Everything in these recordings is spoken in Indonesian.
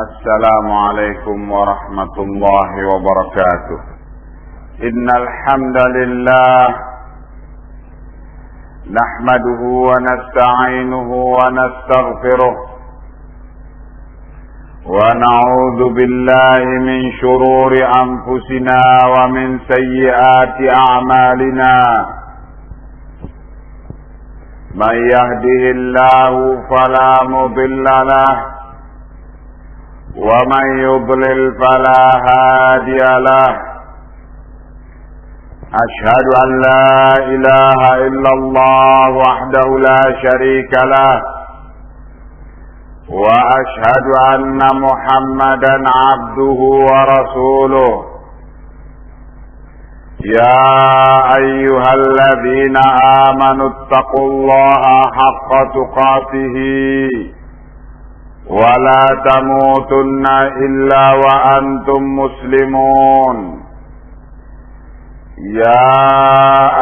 السلام عليكم ورحمة الله وبركاته. إن الحمد لله نحمده ونستعينه ونستغفره ونعوذ بالله من شرور أنفسنا ومن سيئات أعمالنا. من يهده الله فلا مضل له ومن يضلل فلا هادي له. أشهد أن لا إله إلا الله وحده لا شريك له وأشهد أن محمدا عبده ورسوله. يا أيها الذين آمنوا اتقوا الله حق تقاته ولا تموتن إلا وأنتم مسلمون. يا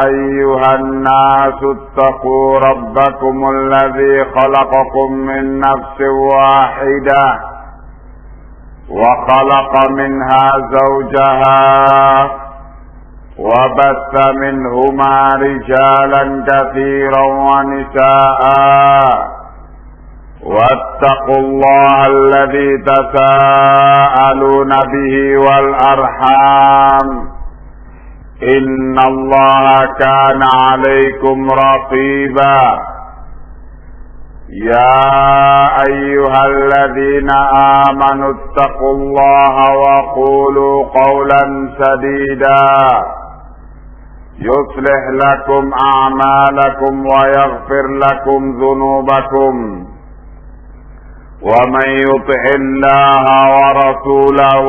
أيها الناس اتقوا ربكم الذي خلقكم من نفس واحدة وخلق منها زوجها وبث منهما رجالا كثيرا ونساء. واتقوا الله الذي تساءلون به والأرحام إن الله كان عليكم رقيبا. يا أيها الذين آمنوا اتقوا الله وقولوا قولا سديدا يصلح لكم أعمالكم ويغفر لكم ذنوبكم. ومن يطع الله ورسوله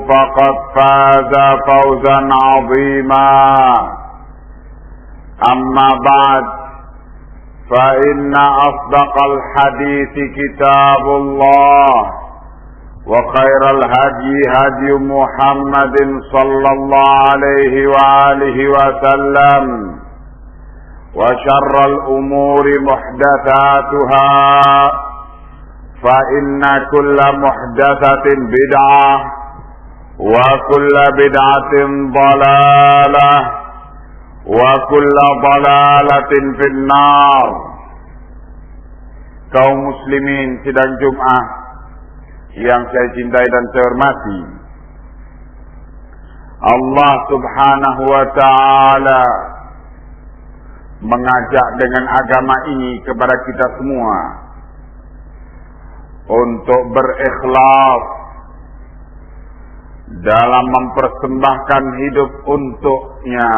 فقد فاز فوزا عظيما. أما بعد فإن أصدق الحديث كتاب الله وخير الهدي هدي محمد صلى الله عليه وآله وسلم وشر الأمور محدثاتها فإن كل محدثة بدعة وكل بدعة ضلالة وكل ضلالة في النار. Kaum muslimin sidang Jum'ah yang saya cintai dan saya hormati, Allah subhanahu wa ta'ala mengajak dengan agama ini kepada kita semua untuk berikhlas dalam mempersembahkan hidup untuknya.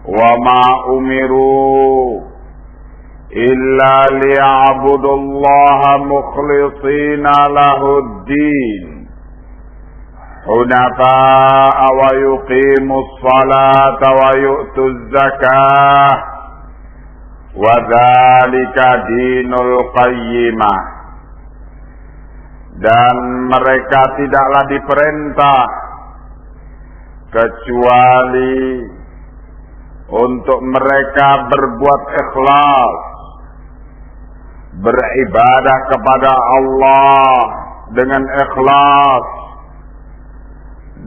Wa ma umiru illa liya'budullaha mukhlishina lahuddin hunafa'a wa yuqimus salata wa yu'tuz zakah wa dzalika dinul qayyimah. Dan mereka tidaklah diperintah kecuali untuk mereka berbuat ikhlas, beribadah kepada Allah dengan ikhlas,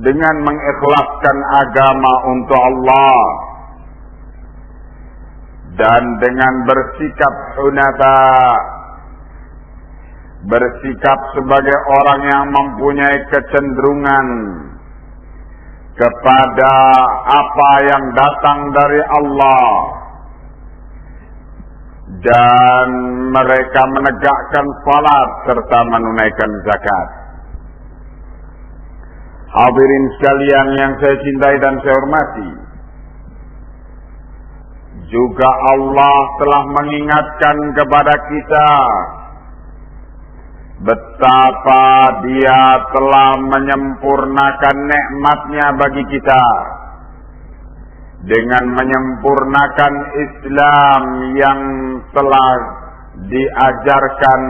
dengan mengikhlaskan agama untuk Allah, dan dengan bersikap hunafa, bersikap sebagai orang yang mempunyai kecenderungan kepada apa yang datang dari Allah, dan mereka menegakkan salat serta menunaikan zakat. Hadirin sekalian yang saya cintai dan saya hormati, juga Allah telah mengingatkan kepada kita betapa Dia telah menyempurnakan nikmat-Nya bagi kita dengan menyempurnakan Islam yang telah diajarkan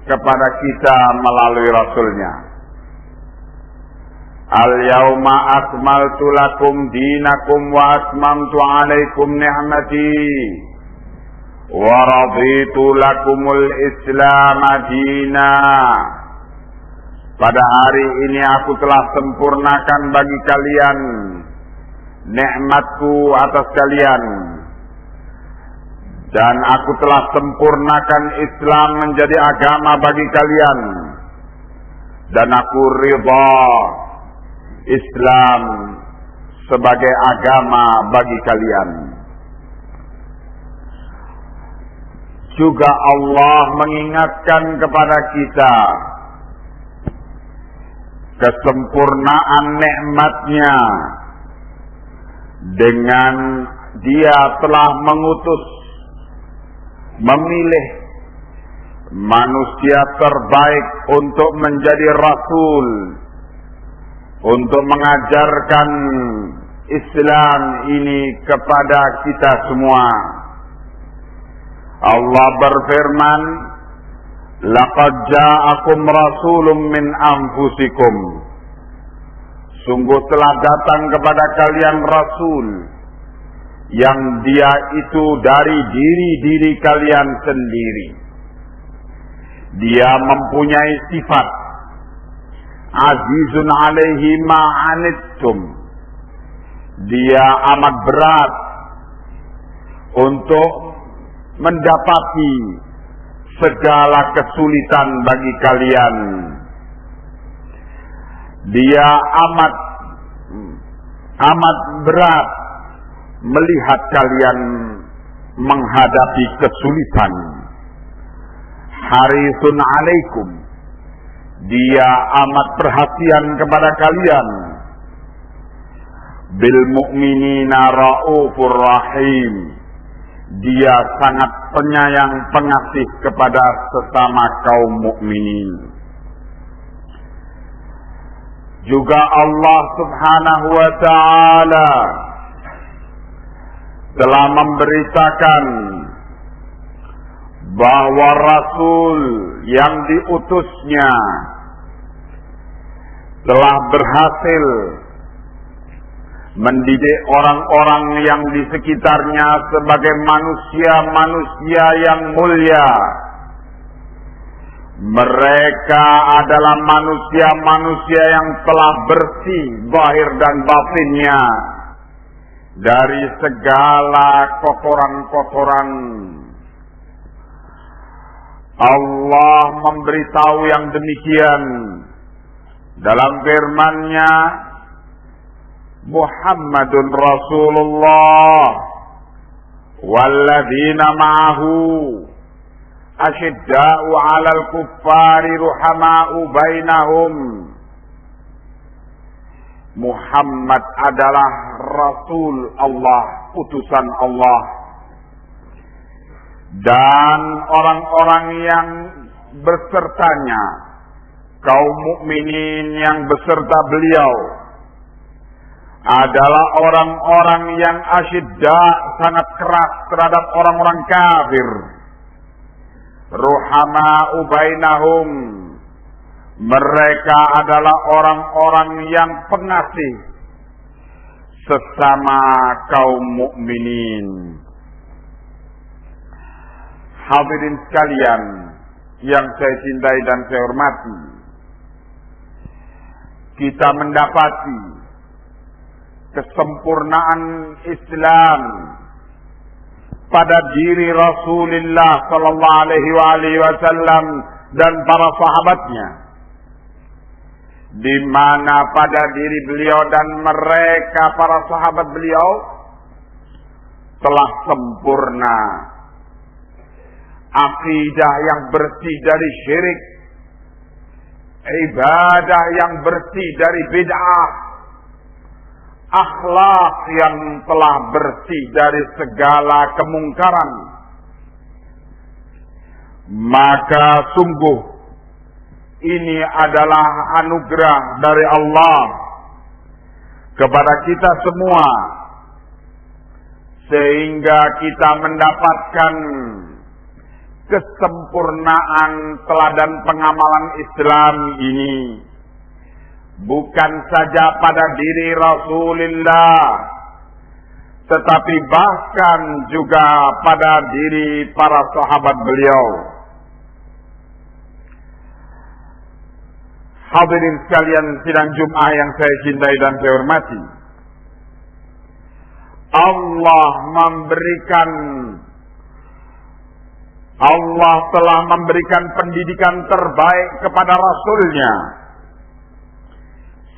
kepada kita melalui Rasul-Nya. Al-yawma akmaltu lakum dinakum wa atmamtu alaikum ni'mati wa raditu lakumul Islam dina. Pada hari ini aku telah sempurnakan bagi kalian nikmatku atas kalian, dan aku telah sempurnakan Islam menjadi agama bagi kalian, dan aku ridha Islam sebagai agama bagi kalian. Juga Allah mengingatkan kepada kita kesempurnaan nikmat-Nya dengan Dia telah memilih manusia terbaik untuk menjadi rasul, untuk mengajarkan Islam ini kepada kita semua. Allah berfirman, laqad ja'akum rasulun min anfusikum. Sungguh telah datang kepada kalian rasul yang dia itu dari diri kalian sendiri. Dia mempunyai sifat azizun alaihi ma anittum. Dia amat berat untuk mendapati segala kesulitan bagi kalian. Dia amat berat melihat kalian menghadapi kesulitan. Harisun alaikum. Dia amat perhatian kepada kalian. Bil mu'minina raufur rahim. Dia sangat penyayang pengasih kepada sesama kaum mukminin. Juga Allah Subhanahu wa ta'ala telah memberitakan bahwa Rasul yang diutusnya telah berhasil mendidik orang-orang yang di sekitarnya sebagai manusia-manusia yang mulia. Mereka adalah manusia-manusia yang telah bersih zahir dan batinnya dari segala kotoran-kotoran. Allah memberitahu yang demikian dalam firman-Nya, Muhammadun Rasulullah walladzina ma'ahu asyidda'u 'alal kuffari ruhama'u bainahum. Muhammad adalah Rasul Allah, utusan Allah, dan orang-orang yang besertanya, kaum mukminin yang beserta beliau, adalah orang-orang yang asyidda, sangat keras terhadap orang-orang kafir. Ruhama'u bainahum. Mereka adalah orang-orang yang pengasih sesama kaum mukminin. Hadirin sekalian yang saya cintai dan saya hormati, kita mendapati kesempurnaan Islam pada diri Rasulullah sallallahu alaihi wasallam dan para sahabatnya, di mana pada diri beliau dan mereka para sahabat beliau telah sempurna akidah yang bersih dari syirik, ibadah yang bersih dari bid'ah, akhlak yang telah bersih dari segala kemungkaran. Maka sungguh ini adalah anugerah dari Allah kepada kita semua, sehingga kita mendapatkan kesempurnaan teladan pengamalan Islam ini bukan saja pada diri Rasulullah, tetapi bahkan juga pada diri para sahabat beliau. Hadirin sekalian sidang Jumat yang saya cintai dan saya hormati, Allah telah memberikan pendidikan terbaik kepada Rasul-Nya,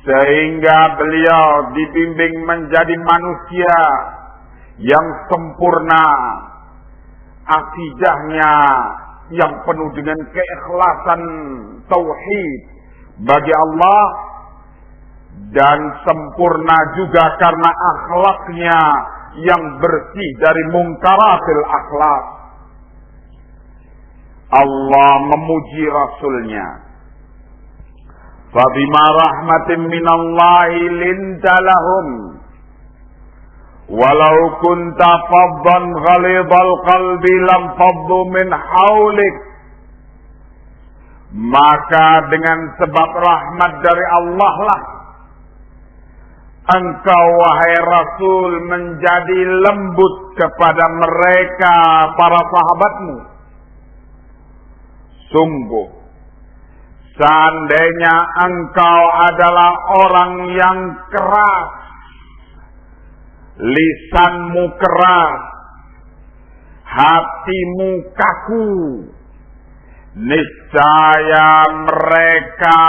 sehingga beliau dibimbing menjadi manusia yang sempurna, akidahnya yang penuh dengan keikhlasan tauhid bagi Allah, dan sempurna juga karena akhlaknya yang bersih dari mungkaratil akhlak. Allah memuji Rasul-Nya, fabima rahmatin minallahi linta lahum walau kunta faddan ghalidhal qalbi lam faddu min haulik. Maka dengan sebab rahmat dari Allah lah engkau wahai Rasul menjadi lembut kepada mereka para sahabatmu. Sungguh seandainya engkau adalah orang yang keras, lisanmu keras, hatimu kaku, niscaya mereka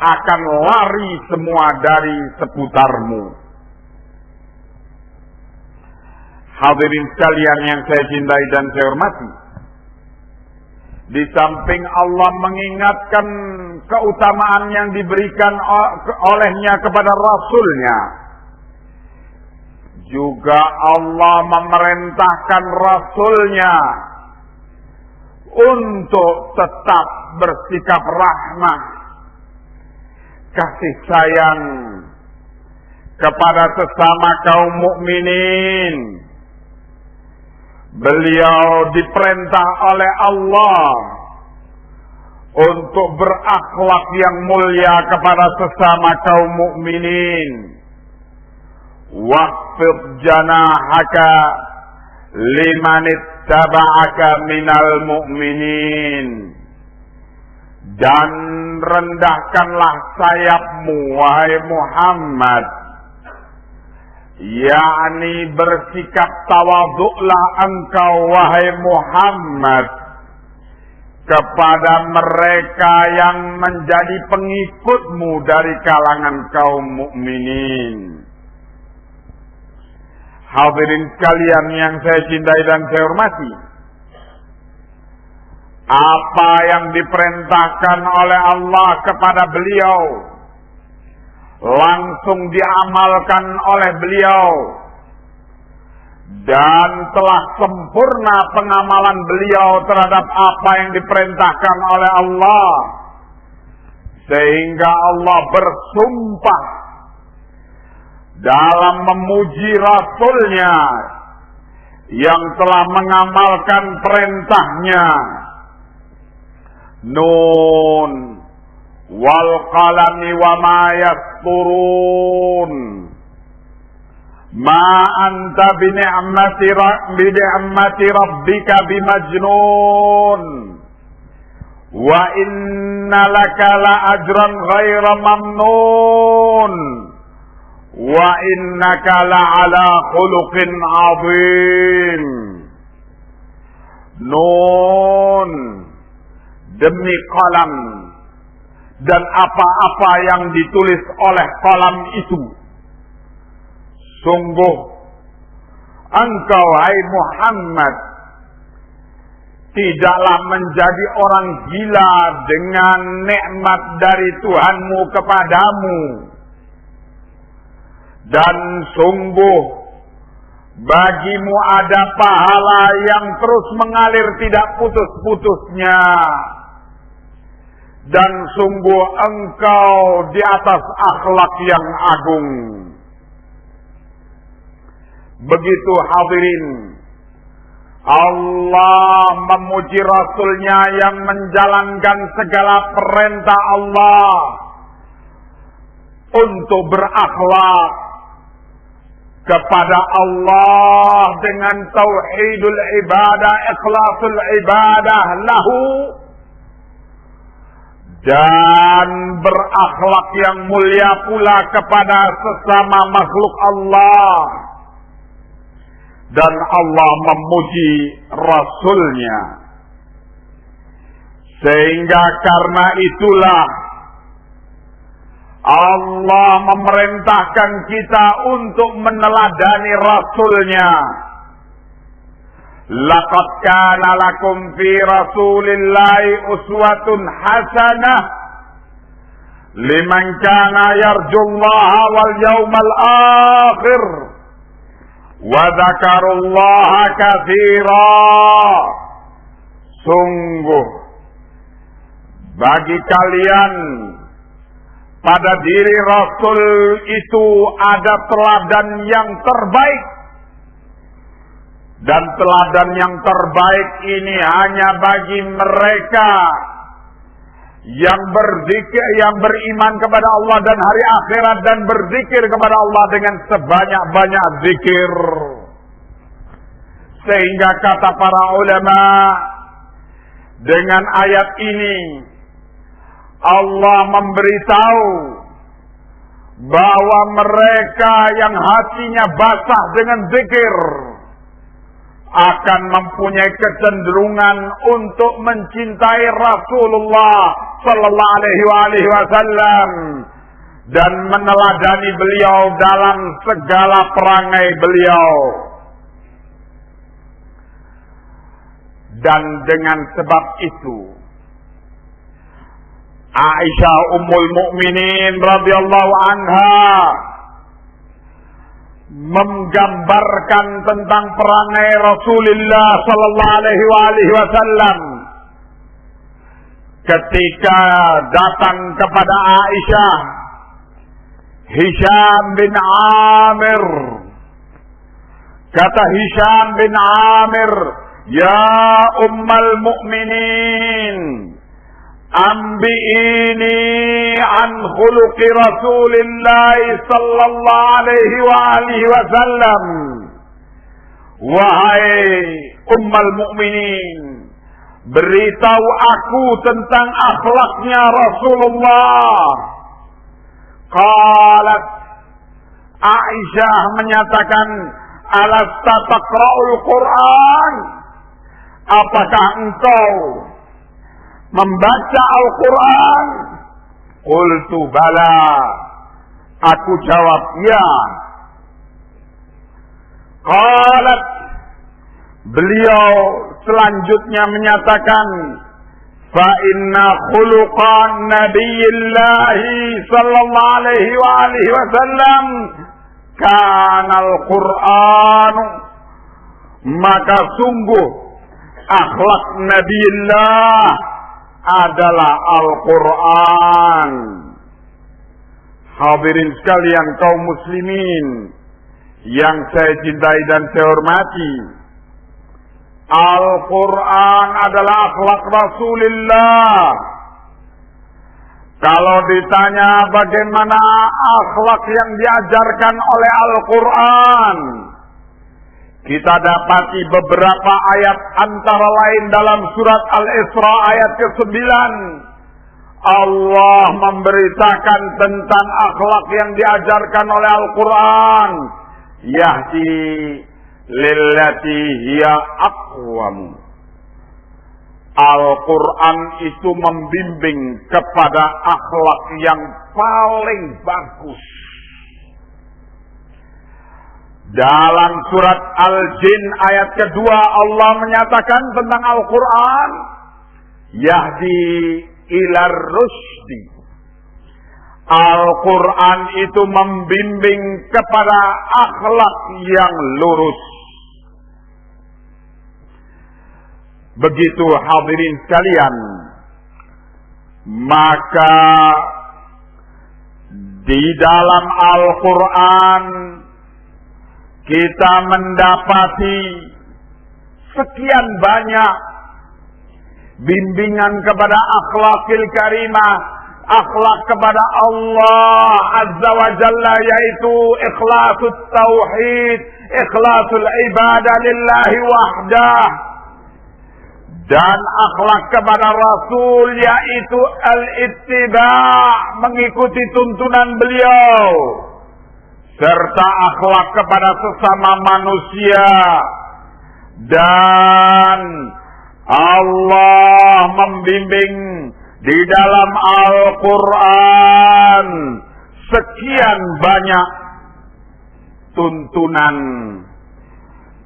akan lari semua dari seputarmu. Hadirin sekalian yang saya cintai dan saya hormati, di samping Allah mengingatkan keutamaan yang diberikan olehnya kepada Rasul-Nya, juga Allah memerintahkan Rasul-Nya untuk tetap bersikap rahmah, kasih sayang kepada sesama kaum mukminin. Beliau diperintah oleh Allah untuk berakhlak yang mulia kepada sesama kaum mukminin. Waqfid janahaka liman ittaba'aka minal mu'minin. Dan rendahkanlah sayapmu wahai Muhammad, yakni bersikap tawaduklah engkau wahai Muhammad kepada mereka yang menjadi pengikutmu dari kalangan kaum mukminin. Hadirin sekalian yang saya cintai dan saya hormati, apa yang diperintahkan oleh Allah kepada beliau langsung diamalkan oleh beliau, dan telah sempurna pengamalan beliau terhadap apa yang diperintahkan oleh Allah, sehingga Allah bersumpah dalam memuji Rasul-Nya yang telah mengamalkan perintahnya. Nun wal qalami wa ma yasturun ma anta bi ni'mati rabbika bimajnun wa inna laka la ajran ghaira mamnun wa innaka la ala khuluqin azim. Nun, demi qalam dan apa-apa yang ditulis oleh qalam itu, sungguh engkau hai Muhammad tidaklah menjadi orang gila dengan nikmat dari Tuhanmu kepadamu, dan sungguh bagimu ada pahala yang terus mengalir tidak putus-putusnya, dan sungguh engkau di atas akhlak yang agung. Begitu hadirin, Allah memuji Rasul-Nya yang menjalankan segala perintah Allah untuk berakhlak kepada Allah dengan tauhidul ibadah, ikhlasul ibadah lahu, dan berakhlak yang mulia pula kepada sesama makhluk Allah. Dan Allah memuji Rasulnya. Sehingga karena itulah Allah memerintahkan kita untuk meneladani Rasulnya. Laqad kana lakum fi Rasulillahi uswatun hasanah liman kana yarjullaha wal yawmal akhir wa dzakarullaha katsira. Sungguh bagi kalian pada diri Rasul itu ada teladan yang terbaik. Dan teladan yang terbaik ini hanya bagi mereka yang berzikir, yang beriman kepada Allah dan hari akhirat, dan berzikir kepada Allah dengan sebanyak-banyak zikir. Sehingga kata para ulama, dengan ayat ini Allah memberitahu bahwa mereka yang hatinya basah dengan zikir akan mempunyai kecenderungan untuk mencintai Rasulullah sallallahu alaihi wasallam dan meneladani beliau dalam segala perangai beliau. Dan dengan sebab itu Aisyah Ummul Mukminin radhiyallahu anha menggambarkan tentang perangai Rasulullah sallallahu alaihi wasallam ketika datang kepada Aisyah Hisham bin Amir. Kata Hisham bin Amir, "Ya Ummul Mukminin, ambi'ini an khuluqi Rasulillah sallallahu alaihi wasallam." Wahai Ummul Mukminin, beritahu aku tentang akhlaknya Rasulullah. Qalat, Aisyah menyatakan, "Alasta taqra'ul Qur'an?" Apakah engkau membaca Al-Quran? Qultu bala. Aku jawab ya. Qalat, beliau selanjutnya menyatakan, fa inna khuluqan nabiyillahi sallallahu alaihi wasallam kana Al-Quran. Maka sungguh akhlak Nabiullah adalah Al-Quran. Hadirin sekalian kaum muslimin yang saya cintai dan saya hormati, Al-Quran adalah akhlak Rasulullah. Kalau ditanya bagaimana akhlak yang diajarkan oleh Al-Quran, kita dapati beberapa ayat, antara lain dalam surat Al-Isra ayat ke-9. Allah memberitakan tentang akhlak yang diajarkan oleh Al-Quran. Yahdi lillati hiya aqwam. Al-Quran itu membimbing kepada akhlak yang paling bagus. Dalam surat Al-Jin ayat kedua Allah menyatakan tentang Al-Quran, Yahdi ilar rusdi. Al-Quran itu membimbing kepada akhlak yang lurus. Begitu hadirin sekalian, maka di dalam Al-Quran kita mendapati sekian banyak bimbingan kepada akhlakil karimah, akhlak kepada Allah Azza wa Jalla, yaitu ikhlasul tauhid, ikhlasul ibadah lillahi wahdah. Dan akhlak kepada Rasul yaitu al-ittiba', mengikuti tuntunan beliau. Serta akhlak kepada sesama manusia. Dan Allah membimbing di dalam Al-Quran sekian banyak tuntunan.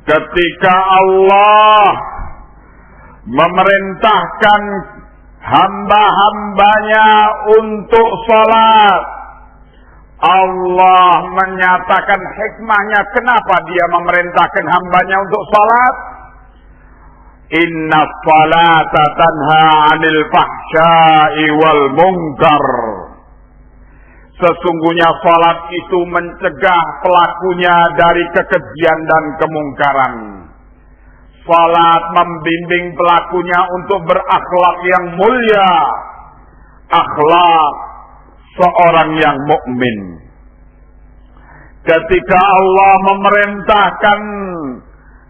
Ketika Allah memerintahkan hamba-hambanya untuk sholat, Allah menyatakan hikmahnya kenapa dia memerintahkan hambanya untuk sholat. Inna sholata tanha 'anil fahsya'i wal munkar. Sesungguhnya sholat itu mencegah pelakunya dari kekejian dan kemungkaran. Sholat membimbing pelakunya untuk berakhlak yang mulia, akhlak seorang yang mukmin. Ketika Allah memerintahkan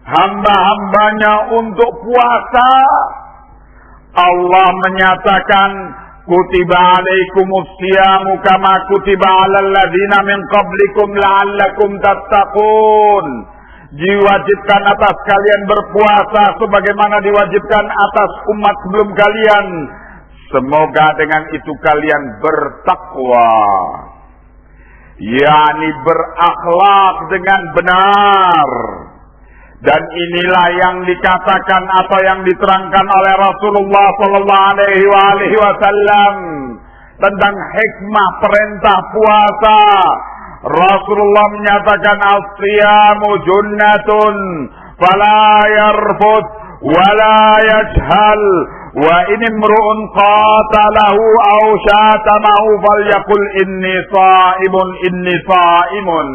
hamba-hambanya untuk puasa, Allah menyatakan kutiba alaikumus siyamu kama kutiba alal ladzina min qablikum la'allakum tattaqun. Diwajibkan atas kalian berpuasa sebagaimana diwajibkan atas umat sebelum kalian. Semoga dengan itu kalian bertakwa, yakni berakhlak dengan benar. Dan inilah yang dikatakan atau yang diterangkan oleh Rasulullah SAW tentang hikmah perintah puasa. Rasulullah menyatakan as-siyamu junnatun fala yarfut wala yajhal wa in imru'un qatalahu aw syatamahu falyaqul inni saimun.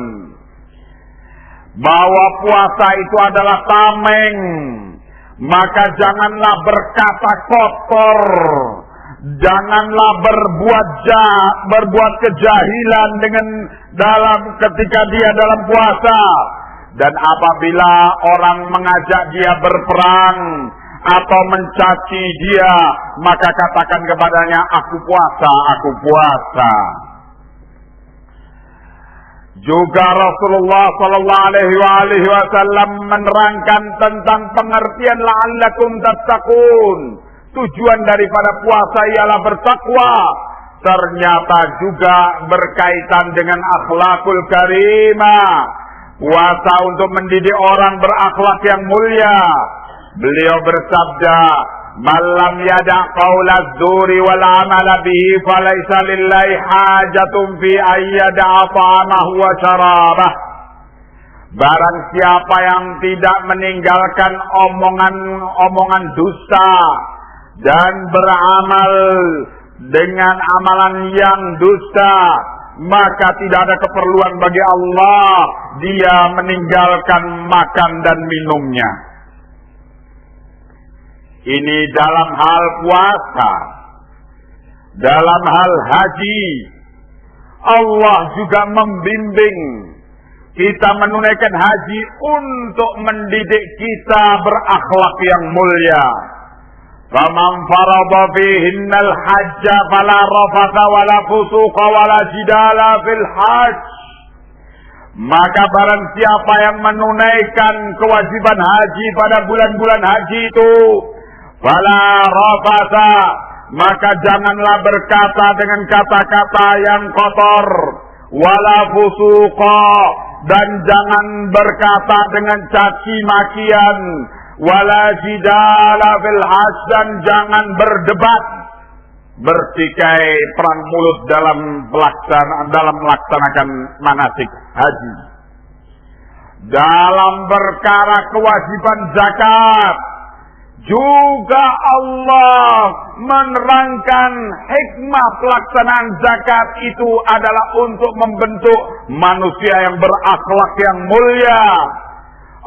Bahwa puasa itu adalah tameng, maka janganlah berkata kotor, janganlah berbuat kejahilan ketika dia dalam puasa. Dan apabila orang mengajak dia berperang atau mencaci dia, maka katakan kepadanya, aku puasa, aku puasa. Juga Rasulullah SAW menerangkan tentang pengertian la'allakum tattaqun. Tujuan daripada puasa ialah bertakwa. Ternyata juga berkaitan dengan akhlakul karimah. Puasa untuk mendidik orang berakhlak yang mulia. Beliau bersabda, "Malam yada' qaulaz zuri wal amala bihi falaysa lillahi hajatun fi ayyada'a ta'amahu wa syarabah." Barang siapa yang tidak meninggalkan omongan dusta dan beramal dengan amalan yang dusta, maka tidak ada keperluan bagi Allah dia meninggalkan makan dan minumnya. Ini dalam hal puasa. Dalam hal haji, Allah juga membimbing kita menunaikan haji untuk mendidik kita berakhlak yang mulia. Faman farada fihinnal hajja fala rafatha wala fusuqa wala jidala fil hajj. Maka barang siapa yang menunaikan kewajiban haji pada bulan-bulan haji itu, fala rafatha, maka janganlah berkata dengan kata-kata yang kotor, wala fusuqa, dan jangan berkata dengan caci makian, wala jidala fil hajj, dan jangan berdebat, bertikai perang mulut dalam melaksanakan manasik haji. Dalam perkara kewajiban zakat juga Allah menerangkan hikmah pelaksanaan zakat itu adalah untuk membentuk manusia yang berakhlak yang mulia.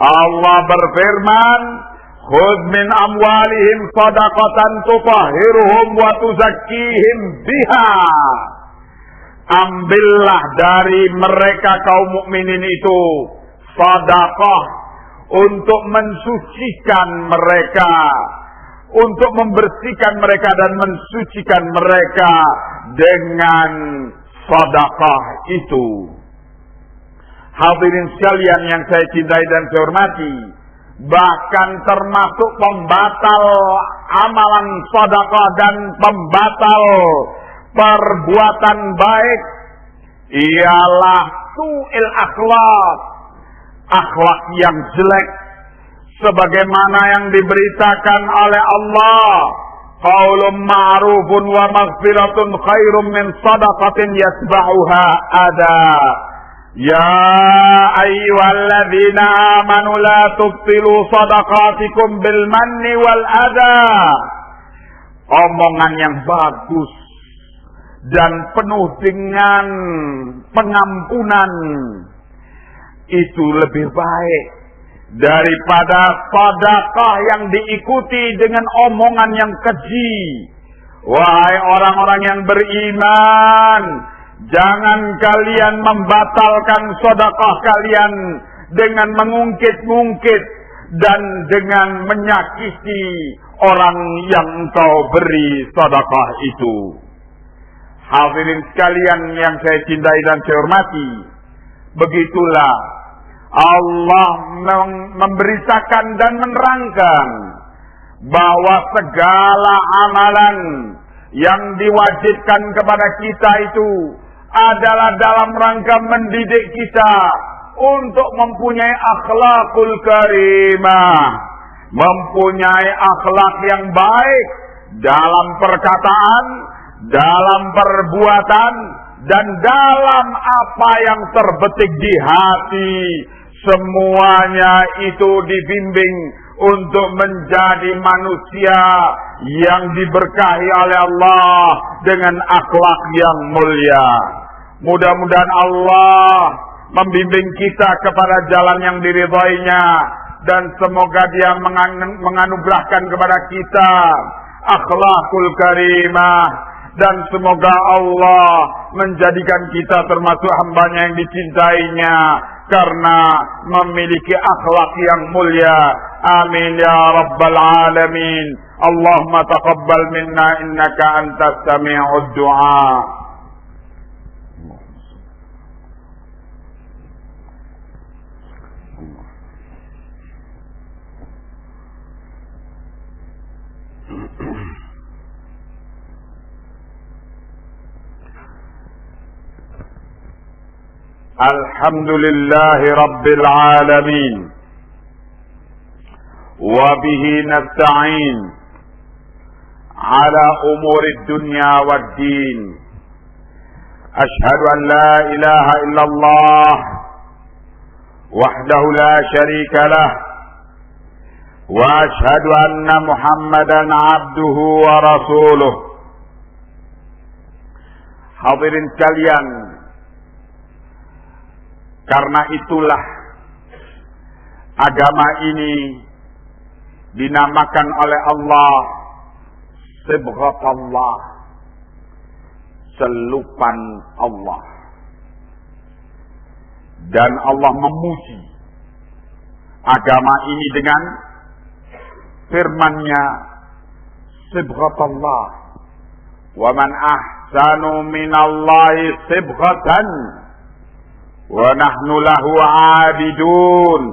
Allah berfirman, khudh min amwalihim shadaqatan tutahhiruhum wa tuzakkihim biha. Ambillah dari mereka kaum mukminin itu sedekah untuk mensucikan mereka, untuk membersihkan mereka dan mensucikan mereka dengan sedekah itu. Hadirin sekalian yang saya cintai dan saya hormati, bahkan termasuk pembatal amalan sedekah dan pembatal perbuatan baik ialah su'il akhlak, akhlak yang jelek, sebagaimana yang diberitakan oleh Allah, qaulun ma'rufun wa maghfiratun khairum min sadaqatin yatba'uha ada. Ya ayyuhalladzina amanu la tubtilu sadaqatikum bil manni wal adha. Omongan yang bagus dan penuh dengan pengampunan itu lebih baik daripada sedekah yang diikuti dengan omongan yang keji. Wahai orang-orang yang beriman, jangan kalian membatalkan sedekah kalian dengan mengungkit-ungkit dan dengan menyakiti orang yang engkau beri sedekah itu. Hadirin sekalian yang saya cintai dan saya hormati, begitulah Allah memberitakan dan menerangkan bahwa segala amalan yang diwajibkan kepada kita itu adalah dalam rangka mendidik kita untuk mempunyai akhlakul karimah, mempunyai akhlak yang baik dalam perkataan, dalam perbuatan, dan dalam apa yang terbetik di hati. Semuanya itu dibimbing untuk menjadi manusia yang diberkahi oleh Allah dengan akhlak yang mulia. Mudah-mudahan Allah membimbing kita kepada jalan yang diridhoinya, dan semoga Dia menganugerahkan kepada kita akhlakul karimah, dan semoga Allah menjadikan kita termasuk hamba-Nya yang dicintainya karena memiliki akhlak yang mulia. Amin ya rabbal alamin. Allahumma taqabbal minna innaka antas sami'ud du'a. Alhamdulillahi Rabbil Alamin, wa bihi nasta'in ala umuri dunya wad din. Ashhadu an la ilaha illallah wahdahu la syarika lah, wa ashhadu anna Muhammadan abduhu wa rasuluh. Hadirin sekalian, karena itulah agama ini dinamakan oleh Allah Sibghatullah, selupan Allah. Dan Allah memuji agama ini dengan firman-Nya, Sibghatullah, wa man ahsanu minallahi sibghatan wa nahnu lahu abidun.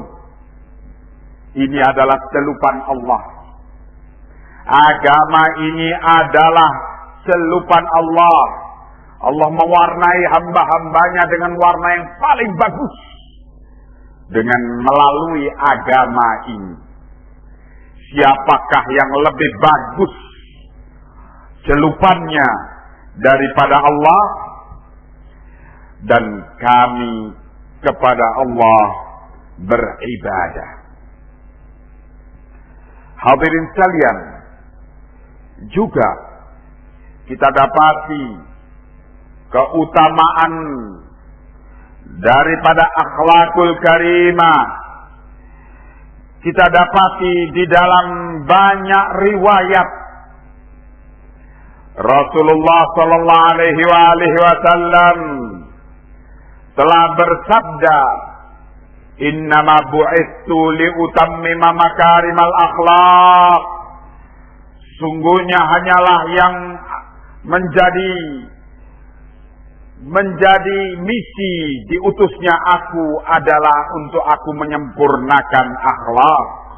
Ini adalah selupan Allah. Agama ini adalah selupan Allah. Allah mewarnai hamba-hambanya dengan warna yang paling bagus dengan melalui agama ini. Siapakah yang lebih bagus celupannya daripada Allah? Dan kami kepada Allah beribadah. Hadirin sekalian, juga kita dapati keutamaan daripada akhlakul karimah kita dapati di dalam banyak riwayat Rasulullah sallallahu alaihi wasallam telah bersabda, "Innama bu'itsu liutammima makarimal akhlaq." Sungguhnya hanyalah yang menjadi misi diutusnya aku adalah untuk aku menyempurnakan akhlak.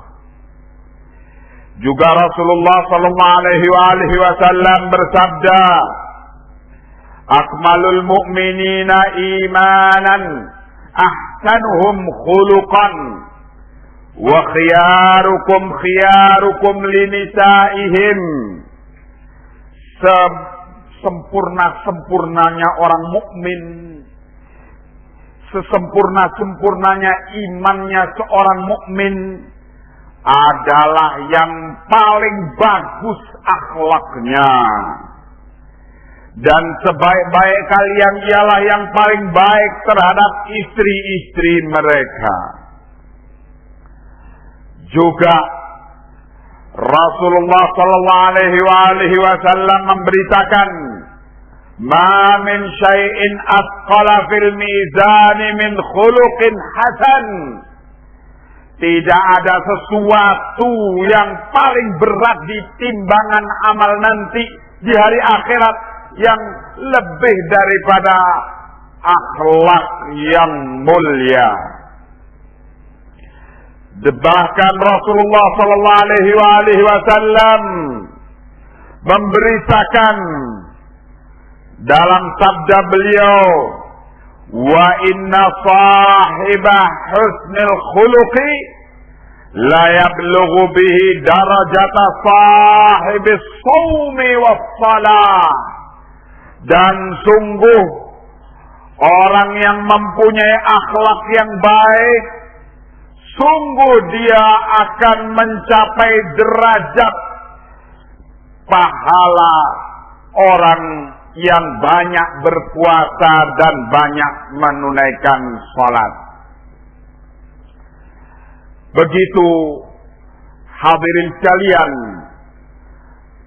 Juga Rasulullah sallallahu alaihi wasallam bersabda, "Akmalul mu'minina imanan ahsanuhum khuluqan wa khiyarukum linisaihim." Sempurna-sempurnanya orang mukmin, sesempurna-sempurnanya imannya seorang mukmin adalah yang paling bagus akhlaknya. Dan sebaik-baik kalian ialah yang paling baik terhadap istri-istri mereka. Juga Rasulullah sallallahu alaihi wasallam memberitakan, "Ma min syai'in athqala fil mizan min khuluqin hasan." Tidak ada sesuatu yang paling berat di timbangan amal nanti di hari akhirat yang lebih daripada akhlak yang mulia. Bahkan Rasulullah sallallahu alaihi wasallam memberitakan dalam sabda beliau, "Wa inna sahibah husnil khuluqi la yablughu bihi darajata sahibis shaumi was salah." Dan sungguh orang yang mempunyai akhlak yang baik, sungguh dia akan mencapai derajat pahala orang yang banyak berpuasa dan banyak menunaikan salat. Begitu hadirin sekalian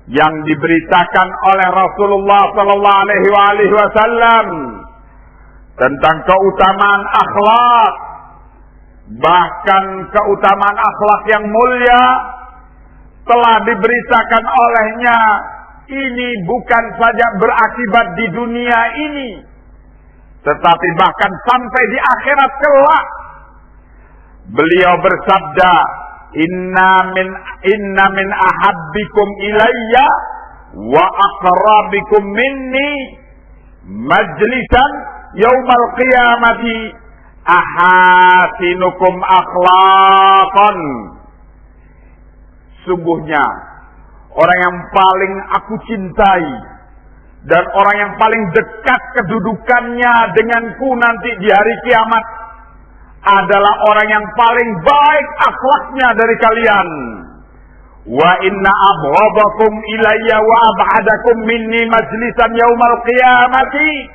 yang diberitakan oleh Rasulullah sallallahu alaihi wasallam tentang keutamaan akhlak. Bahkan keutamaan akhlak yang mulia telah diberitakan olehnya. Ini bukan saja berakibat di dunia ini, tetapi bahkan sampai di akhirat kelak. Beliau bersabda, Inna min ahabbikum ilayya wa aqrabikum minni majlisan yaumal qiyamati ahasinukum akhlaqan." Sungguhnya orang yang paling aku cintai dan orang yang paling dekat kedudukannya denganku nanti di hari kiamat adalah orang yang paling baik akhlaknya dari kalian. Wa inna abghadakum ilayya wa ab'adakum minni majlisan yaumal qiyamati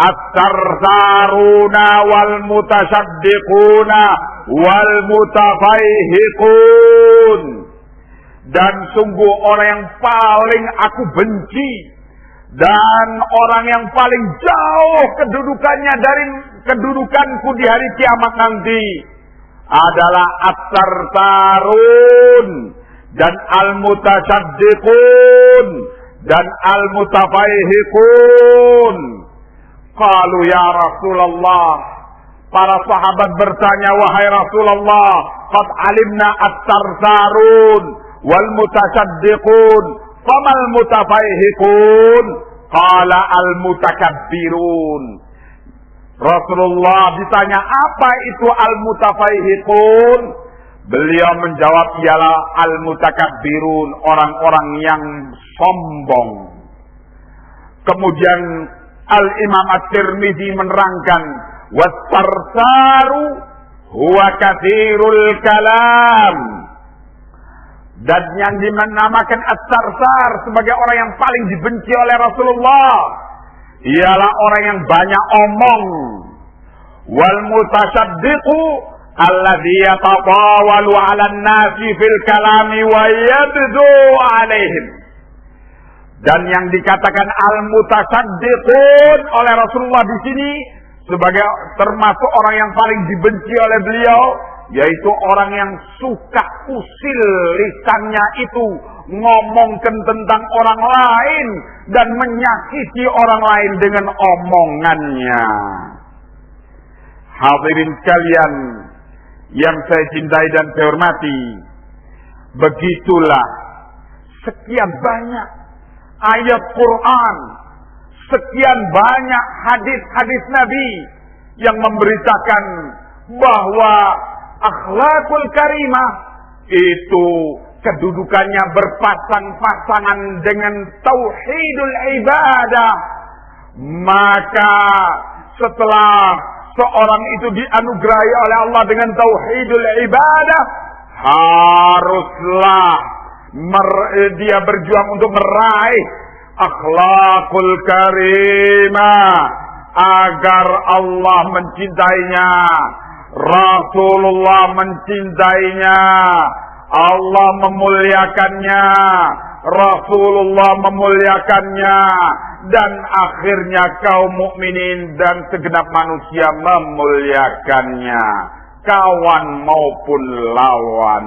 at-tarsaruna wal mutasaddiquna wal mutafaihiqun. Dan sungguh orang yang paling aku benci dan orang yang paling jauh kedudukannya dari kedudukanku di hari kiamat nanti adalah at-tarsarun dan al-mutasaddiqun dan al-mutafaihiqun. Qalu ya Rasulullah, para sahabat bertanya, wahai Rasulullah, qad alimna at-tarsarun wal mutasaddiqun, famal mutafaihiqun? Qala al mutakabbirun. Rasulullah ditanya, apa itu al mutafaihiqun? Beliau menjawab, ialah al mutakabbirun, orang-orang yang sombong. Kemudian Al Imam At-Tirmidzi menerangkan, was-sarsaru huwa katsirul kalam. Dan yang dinamakan as-sarsar sebagai orang yang paling dibenci oleh Rasulullah ialah orang yang banyak omong. Wal mutasaddiqu alladhi yatatawalu 'alan nasi fil kalami wa yabdu 'alaihim. Dan yang dikatakan al-mutasaddiqun oleh Rasulullah di sini sebagai termasuk orang yang paling dibenci oleh beliau, yaitu orang yang suka usil lisannya itu ngomongkan tentang orang lain dan menyakiti orang lain dengan omongannya. Hadirin sekalian yang saya cintai dan saya hormati, begitulah sekian banyak ayat Quran, sekian banyak hadis-hadis Nabi yang memberitakan bahwa akhlakul karimah itu kedudukannya berpasang-pasangan dengan tauhidul ibadah. Maka setelah seorang itu dianugerahi oleh Allah dengan tauhidul ibadah, haruslah dia berjuang untuk meraih akhlakul karimah agar Allah mencintainya, Rasulullah mencintainya, Allah memuliakannya, Rasulullah memuliakannya, dan akhirnya kaum mukminin dan segenap manusia memuliakannya, kawan maupun lawan.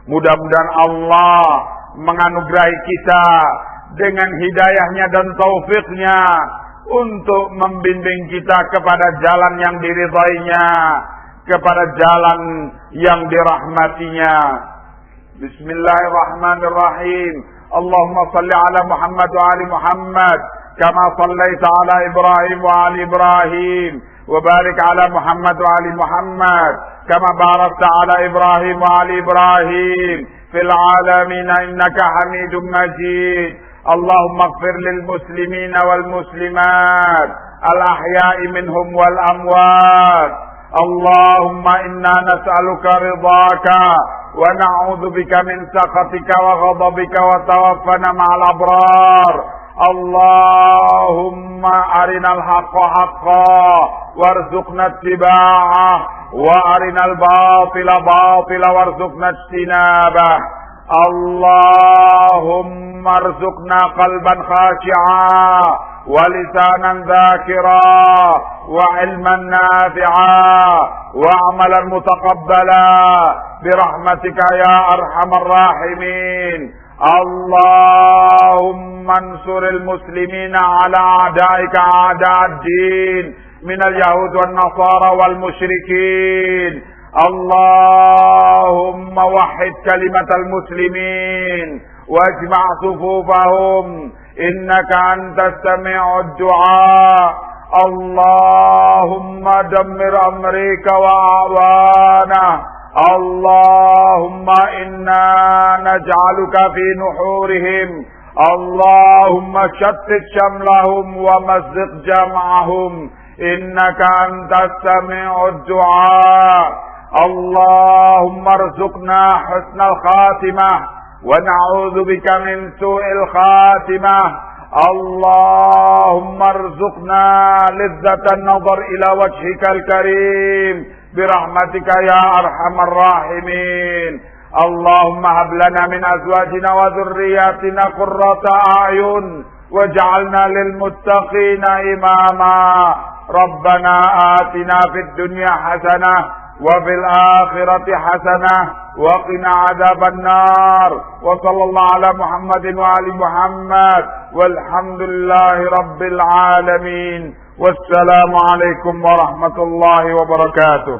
Mudah-mudahan Allah menganugerahi kita dengan hidayahnya dan taufiknya untuk membimbing kita kepada jalan yang diridainya, kepada jalan yang dirahmatinya. Bismillahirrahmanirrahim. Allahumma salli ala Muhammad wa ali Muhammad kama sallaita ala Ibrahim wa ali Ibrahim wa barik ala Muhammad wa ali Muhammad kama barakta ala Ibrahim wa ali Ibrahim fil alamin innaka Hamidum Majid. Allahumma ighfir lil muslimin wal muslimat al ahya'i minhum wal amwat. Allahumma inna nas'aluka ridhaka wa na'udzu bika min sakhatika wa ghadabika wa tawaffana ma'al abrar. Allahumma arinal haqqa haqqan warzuqna ittiba'ah wa arinal batila batila warzuqna ijtinabah. Allahumma arzuqna qalban khashi'a wa lisanan dhakira wa ilman nafi'a wa amalan mutaqabbala birahmatika ya arhamar rahimin. Allahumma ansuril muslimina ala a'daika a'da'ad-din minal yahud wan nasara wal musyrikin. Allahumma wahhid kalimatal muslimin wajma' sufufahum innaka antas sami'ud du'a. Allahumma dammir Amerika wa awana. Allahumma inna naj'aluka fi nuhurihim. Allahumma shattit shamlahum wa mazziq jam'ahum innaka antas sami'ud du'a. Allahumma arzuqna husnal khatimah wa na'udzu bika min su'il khatimah. Allahumma arzuqna lizzatan nazar ila wajhikal karim birahmatika ya arhamar rahimin. Allahumma hab lana min azwajina wa dhurriyyatina qurrata a'yun waj'alna lil muttaqina imama. Rabbana atina fid dunya hasanah وفي الآخرة حسنة وقنا عذاب النار وصلى الله على محمد وعلى محمد والحمد لله رب العالمين والسلام عليكم ورحمة الله وبركاته.